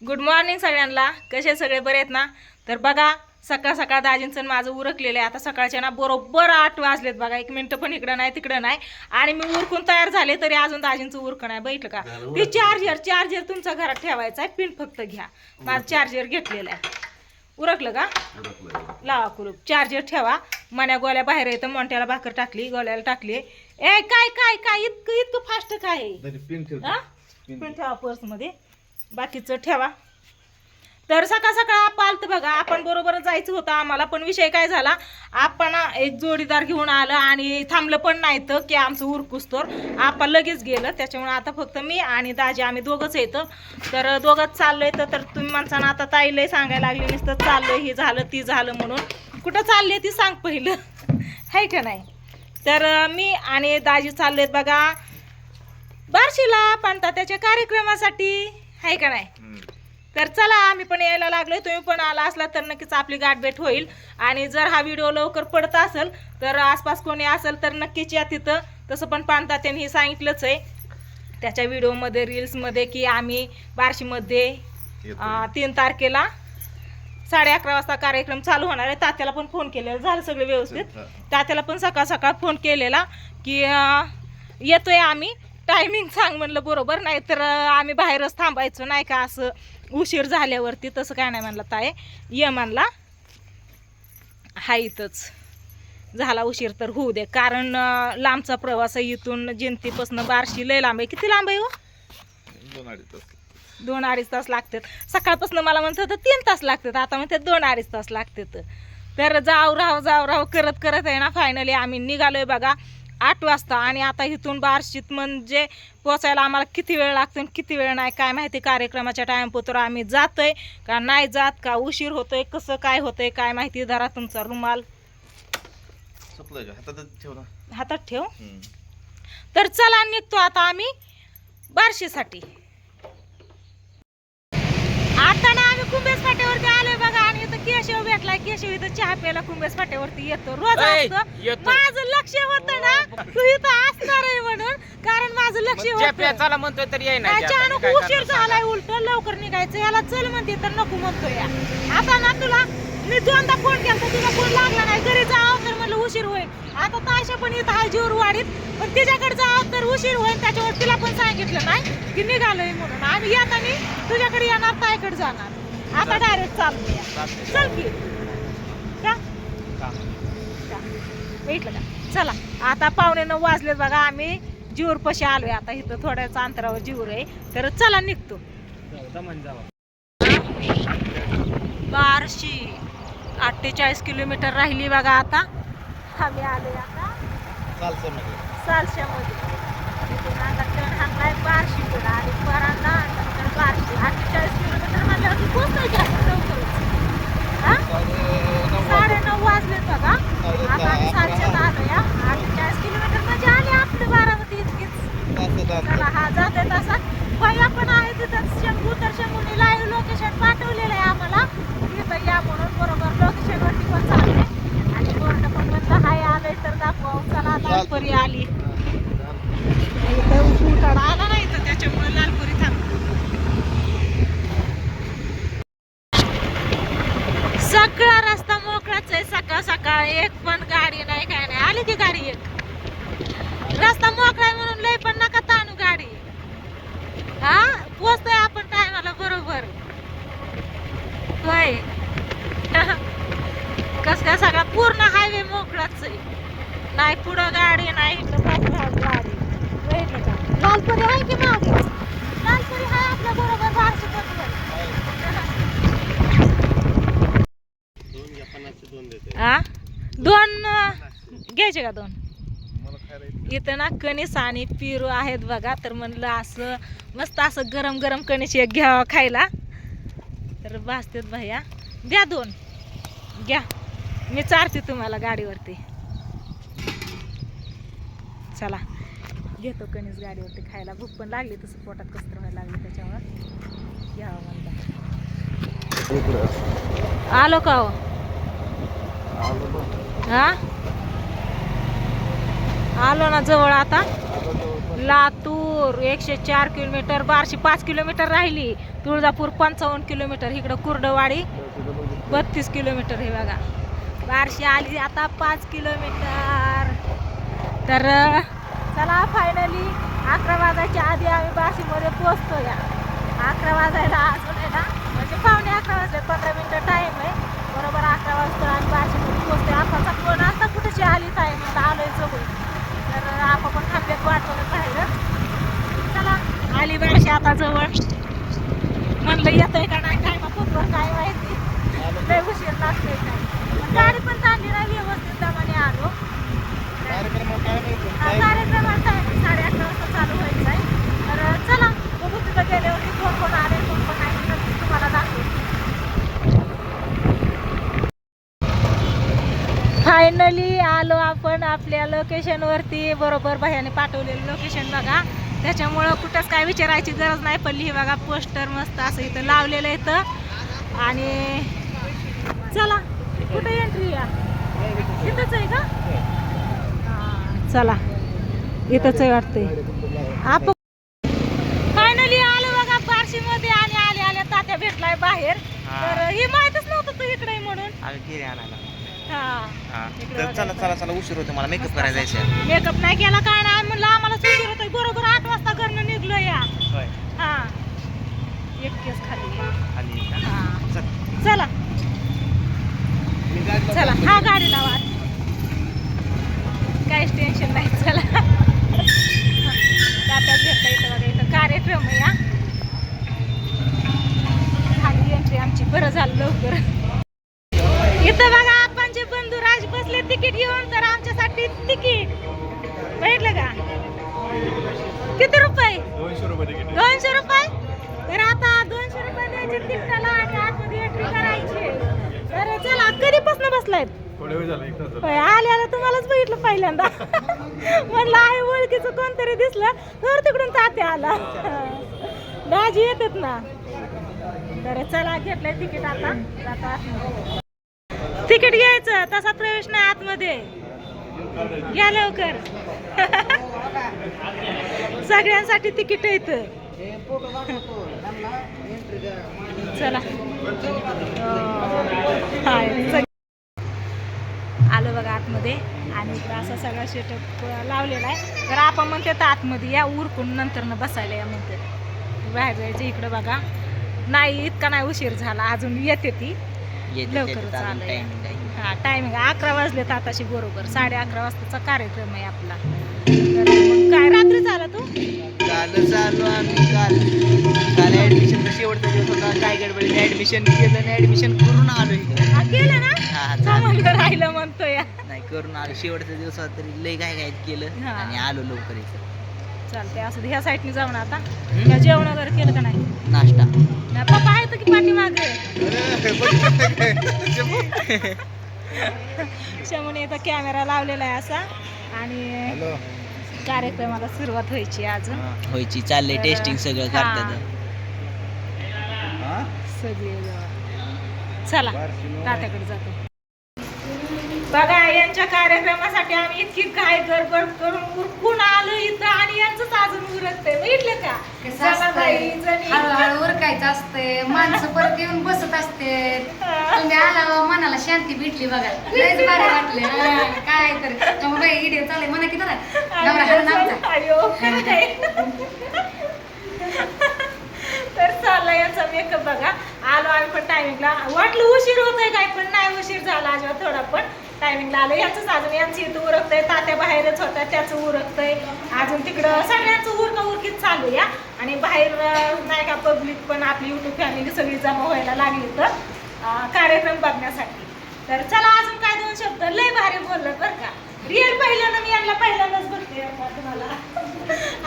Good morning सगळ्यांना. कसे सगळे बरे आहेत ना? तर बघा सकाळ सकाळ दाजींचं माझं उरकलेलं आहे. आता सकाळच्या ना बरोबर 8 वाजलेत बघा. 1 मिनिट पण इकडं नाही तिकडं नाही. आणि मी उरकून तयार झाले तरी अजून दाजींचं उरकं नाही. बघितलं का? ते चार्जर तुमच्या घरात ठेवायचा आहे. पिन फक्त घ्या. माझं चार्जर घेतलेलं आहे. उरकलं का? लावा कुलूप. चार्जर ठेवा. मन्या गोल्या बाहेर येतं. मोठ्याला भाकर टाकली, गोल्याला टाकली. ए काय काय काय इतकं फास्ट काय पिन ठेवा पर्समध्ये. बाकीचं ठेवा. तर सकाळ सकाळ पालत बघा. आपण बरोबर जायचं होतं आम्हाला, पण विषय काय झाला, आपण एक जोडीदार घेऊन आलं आणि थांबलं पण नाही तर की आमचं उरकुस्तोर आपण लगेच गेलं. त्याच्यामुळे आता फक्त मी आणि दाजी आम्ही दोघंच येतं. तर दोघंच चाललोय. तर तुम्ही माणसानं आता ताईलंय सांगायला लागली नुसतं चाललंय हे झालं ती झालं म्हणून. कुठं चालले ती सांग पहिलं आहे का नाही? तर मी आणि दाजी चाललेत बघा बार्शीला पाणतात्याच्या कार्यक्रमासाठी, आहे का नाही? तर चला आम्ही पण यायला लागलोय. तुम्ही पण आला असला तर नक्कीच आपली गाठभेट होईल. आणि जर हा व्हिडिओ लवकर पडत असेल तर आसपास कोणी असेल तर नक्कीच या तिथं. तसं पण पाणतात्याने हे सांगितलंच आहे त्याच्या व्हिडिओमध्ये रील्समध्ये की आम्ही बार्शीमध्ये 3 तारखेला 11:30 वाजता कार्यक्रम चालू होणार आहे. तात्याला पण फोन केलेला, झालं सगळं व्यवस्थित. तात्याला पण सकाळ सकाळ फोन केलेला की येतोय आम्ही, टायमिंग सांग म्हणलं बरोबर, नाहीतर आम्ही बाहेरच थांबायचो नाही का असं उशीर झाल्यावरती. तसं काय नाही म्हणला ताय, ये म्हणला. हा इथंच झाला उशीर तर होऊ दे, कारण लांबचा प्रवास आहे. इथून जिंतीपासून बार्शी लय लांब आहे. किती लांब आहे हो? 2-2.5 तास लागतात. सकाळपासून मला म्हणत होतं 3 तास लागतात, आता म्हणते 2-2.5 तास लागतात. तर जाऊ राव करत करत आहे ना फायनली आम्ही निघालोय बघा 8 वाजता. आणि आता इथून बार्शीत म्हणजे पोचायला आम्हाला किती वेळ लागतो किती वेळ नाही काय माहिती. कार्यक्रमाच्या टाईमपुत्र आम्ही जातोय का नाही जात, का उशीर होतोय, कसं काय होतंय काय माहिती. धरा तुमचा रुमाल हातात ठेव. तर चला निघतो आता आम्ही बार्शीसाठी. आता ना आम्ही कुंभेस फाट्यावरती आलोय बघा. आणि इथं केशव भेटलाय. केशव इथं चहा प्यायला कुंभेस फाट्यावरती येतो रोज. असतं माझं लक्ष होतं ना तू इथं असणार आहे म्हणून, कारण माझं लक्ष होतं. म्हणतोय तर येई अचानक उशीर झालाय, उलट लवकर निघायचं. याला चल म्हणते तर नको म्हणतोय. आता ना तुला मी 2दा फोन केला, तुला फोन लागला नाही. घरी जावं तर म्हणलं उशीर होईल. आता ताशा पण इथं आहे जीवरवाडीत, पण तिच्याकडे जावं तर उशीर होईल. त्याच्यावर तिला पण सांगितलं नाही की निघालोय म्हणून. आम्ही येताना तुझ्याकडे येणार, ताईकडे जाणार. आता डायरेक्ट चालतोय. चल की का भेटलं का? चला आता 8:45 वाजलेत बघा. आम्ही जीवर पशी आलोय. आता इथं थोड्याच अंतरावर जीवर आहे. तर चला निघतो. बार्शी 48 किलोमीटर राहिली बघा. आता आम्ही आलोय आता सालशामध्ये. आता टर्न हाणलाय बार्शी पुढे आणि परांना नंतर बार्शी. 48 किलोमीटर म्हणल्यावर पोहोचायचे जास्त लवकरच. 9:30 वाजलेत बघा. आता आम्ही सालशात आलोय. 48 किलोमीटर म्हणजे आले आपले बारामती इतकीच. चला हा जाते तसा भैया पण आहे तिथं शंभू. तर शंभूने लाईव्ह लोकेशन पाठवलेलं आहे आम्हाला तिथं या म्हणून. बरोबर लोकेशनवरती पण चालले आणि बोर्ड पण म्हणलं हाय आलंय तर दाखवा. चला लालपरी आली. उठाडा आला नाही तर त्याच्यामुळे लालपरी थांबली. सगळा रस्ता मोकळाच आहे. सकाळ सकाळ एक पण गाडी नाही काय नाही. आली की गाडी एक. रस्ता मोकळा आहे म्हणून लय पण नका ताणू गाडी. हा पोचतोय आपण टायमाला बरोबर. होय कस काय सगळा पूर्ण हायवे मोकळाच आहे. नाही पुढं गाडी नाही गाडी. भेटलं का? लालपरी आहे की मागे? लालपरी आहे आपल्या बरोबर बारशे बरोबर. हा 2 घ्यायचे का 2? इथं ना कणीस आणि पिरू आहेत बघा. तर म्हणलं असं मस्त असं गरम गरम कणीस एक घ्यावं खायला. तर भाजतेत भैया. द्या 2 घ्या. मी चारते तुम्हाला गाडीवरती. चला घेतो कणीस गाडीवरती खायला. भूक पण लागली, तसं पोटात कसं व्हायला लागली त्याच्यामुळे घ्यावं म्हणता. आलो का हो? हा आलो ना जवळ. आता लातूर 104 किलोमीटर, बार्शी 5 किलोमीटर राहिली, तुळजापूर 55 किलोमीटर, इकडं कुर्डवाडी 32 किलोमीटर. हे बघा बार्शी आली आता 5 किलोमीटर. तर चला फायनली 11 वाजायच्या आधी आम्ही बार्शीमध्ये पोहोचतो. या 11 वाजायला अजून आहे ना, म्हणजे पावणे 11 वाजले, 15 मिनिटं टाईम आहे. बरोबर 11 वाजता आम्ही बार्शीमध्ये पोहोचतो. आपाचा फोन आता कुठेशी आली टाईम, आता आलोय जवळ. तर आपा पण थांबलेत वाटवलं बाहेर. चला आली बार्शी आता जवळ. म्हणलं येतंय का नाही काय मग फोनवर काय माहिती, लय उशीर लागतोय काय. गाडी पण चालली नाही व्यवस्थित, दमाने आलो. कार्यक्रमात टायमिंग 11:30 वाजता चालू व्हायचं आहे. तर चला बघू तिथं गेल्यावरती कोण कोण आले कोण कोण आहे नक्कीच तुम्हाला दाखवू. फायनली आलो आपण आपल्या लोकेशनवरती. बरोबर भैयाने पाठवलेलं लोकेशन बघा, त्याच्यामुळं कुठंच काय विचारायची गरज नाही पडली. हे बघा पोस्टर मस्त असं इथं लावलेलं इथं. आणि चला कुठं एंट्री या, इथंच आहे का? चला इथंच आहे वाटतंय. आपण फायनली आलो बघा बार्शी मध्ये. आणि आले आल्या तात्या भेटलाय बाहेर. तर हे माहितच नव्हतं तू इकडे म्हणून. चला चला चला, उशीर होतो मला, मेकअप करायला जायचं. मेकअप नाही केला काय नाही म्हणलं, आम्हाला उशीर होतोय. बरोबर 8 वाजता घरनं निघलो या. हा एक केस खाली. चला चला, हा गाडी लावा, काहीच टेन्शन नाही. चला तात्या भेटता इथं बघा, इथं कार्यक्रम आहे. या खाली एंट्री आमची, बरं झालं लवकर. इथं बघा आपण जे बंधू राज बसले तिकीट घेऊन, तर आमच्यासाठी तिकीट भेटलं का? किती रुपये? 200 रुपये तिकीट. 200 रुपये. तर आता 200 रुपये द्यायचे तिकिटाला आणि आतमध्ये एंट्री करायची. तर चला, कधीपासून बसलायत? थोडे वेळ झाला, 1 तास. आल्याला तुम्हालाच बघितलं पहिल्यांदा. म्हणलं आहे ओळखीचं कोणतरी दिसलं, तर तिकडून तात्या आला. दाजी येतात ना. तर चला घेतलंय तिकीट, आता जातो. तिकीट घ्यायचं, तसा प्रवेश नाही आतमध्ये. घ्या लवकर. सगळ्यांसाठी तिकीट येतं. चला आलो बघा आतमध्ये. आणि इकडं असा सगळा सेटअप लावलेला आहे. तर आपण म्हणते तर आतमध्ये या, उरकून नंतर न बसायला या म्हणते. बाहेर जायचं. इकडं बघा नाही, इतका नाही उशीर झाला, अजून येते ती लवकरच आलं. हा टायमिंग 11 वाजलेत आताशी बरोबर. 11:30 वाजताचा कार्यक्रम आहे आपला. तर मग काय रात्री झाला तू? चालू आम्ही काल ऍडमिशन शेवटचा दिवस होता. काय गडबडीने ऍडमिशन केलं आणि ऍडमिशन करून आलो इकडे. केलं ना, राहिलं म्हणतोय. नाही करून आलो, शेवटचा दिवस होता तरी लय काय केलं आणि आलो लवकर इकडे. चालतंय, असं ह्या साईडने जाऊन आता जेवण वगैरे केलं का नाही? नाश्ता पप्पा आहे की पाठीमागे? शमूने इथं कॅमेरा लावलेला आहे असा. आणि कार्यक्रमाला सुरुवात व्हायची अजून व्हायची, चाललंय टेस्टिंग सगळं करतात सगळे. चला तात्याकडे जातो. बघा यांच्या कार्यक्रमासाठी आम्ही इतकी काय गडबड करून उरकून आलो इथं, आणि यांचंच अजून उरकतंय. बघितलं का? हळूहळू उरकायचं असते, माणसं परत येऊन बसत असते. तुम्ही आला मनाला शांती भेटली बघा, लयच भारी वाटले. काय तर व्हिडिओ चालू म्हणा की तर चालला यांचा मेकअप बघा. आलो आम्ही पण टायमिंगला. वाटलं उशीर होतोय काय, पण नाही उशीर झाला अजिबात, थोडा पण टायमिंगला आलं. याचंच अजून यांचं इथं उरकतंय, तात्या बाहेरच होत्या त्याचं उरकतंय अजून. तिकडं सगळ्यांचं उरका उरकीत चालू या. आणि बाहेर नाही का पब्लिक पण आपली युट्यूब फॅमिली सगळी जमा व्हायला लागली तर कार्यक्रम बघण्यासाठी. तर चला अजून काय 2 शब्द. लय भारी बोललं बरं का. रिअल पहिल्यांदा मी यांना पहिल्यांदाच बघते तुम्हाला.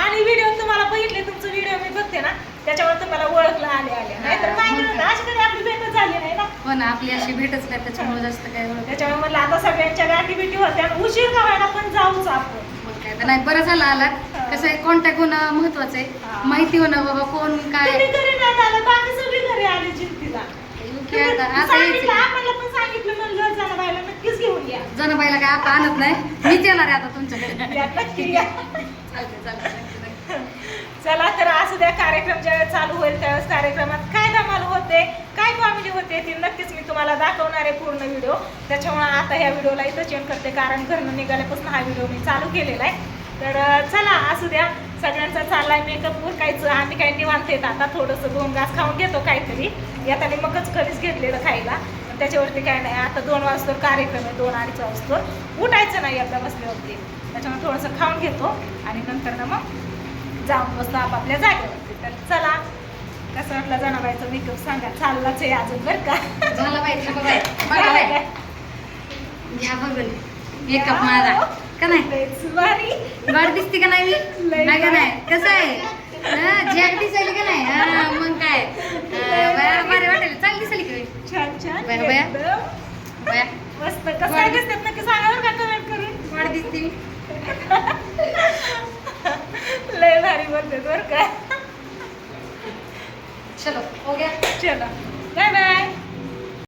आणि व्हिडिओ तुम्हाला बघितले, तुमचं व्हिडिओ मी बघते ना, त्याच्यावर तुम्हाला ओळखलं आले नाहीतर काय करत अशी कधी आपली भेटच झाली नाही ना. हो ना, आपली अशी भेटच नाही, त्याच्यामुळे जास्त काय ओळख. त्याच्यामुळे म्हणलं आता सगळ्यांच्या गाठी भेटी होत्या, उशीर का व्हायला पण जाऊच आपण. नाही बरं झालं आला. कसं आहे, कॉन्टॅक्ट होणं महत्वाचं आहे. माहिती होणं बाबा कोण काय. घरी नाही आलं, बाकी सगळी घरी आली जिंतीला. आम्हाला पण सांगितलं म्हणलं जनाबाईला नक्कीच घेऊन या. जनाबाईला काय आता आणत नाही, मीच येणार आहे आता तुमच्याकडे. नक्की या. चालते. चला तर असू द्या, कार्यक्रम ज्यावेळेस चालू होईल त्यावेळेस कार्यक्रमात काय धमाल होते, काय कॉमेडी होते ती नक्कीच मी तुम्हाला दाखवणार आहे पूर्ण व्हिडिओ. त्याच्यामुळे आता ह्या व्हिडिओला इथं चेंज करते, कारण घरनं निघाल्यापासून हा व्हिडिओ मी चालू केलेला आहे. तर चला असू द्या, सगळ्यांचा चाललाय मेकअप उरकायचं. आम्ही काही निवांत येत आता थोडंसं 2 घास खाऊन घेतो काहीतरी. येताना मगच कधीच घेतलेलं खायला, पण त्याच्यावरती काय नाही. आता 2 वाजता कार्यक्रम आहे, 2-2:30 वाजता उठायचं नाही एकदा बसल्यावरती. त्याच्यामुळे थोडंसं खाऊन घेतो आणि नंतर ना मग जाऊन बसतो आपापल्या जागेवरती. तर चला, कसं वाटलं जनाबाईचं मेकअप सांगा. चाललाच आहे अजून बरं का. झाला पाहिजे बघा बाय. घ्या बघून मेकअप माझा का नाही लयच भारी. वाट दिसते का नाही मी लय नाही का नाही कसं आहे झॅक दिसायली का नाही मग काय बरे वाटेल चांगली दिसायली का मी? छान छान बरं बया. एकदम बया मस्त. कसं काय दिसतात नक्की सांगा बरं का कमेंट करून. वाट दिसते मी लय भारी बोलते बरं का. चलो हो गया चला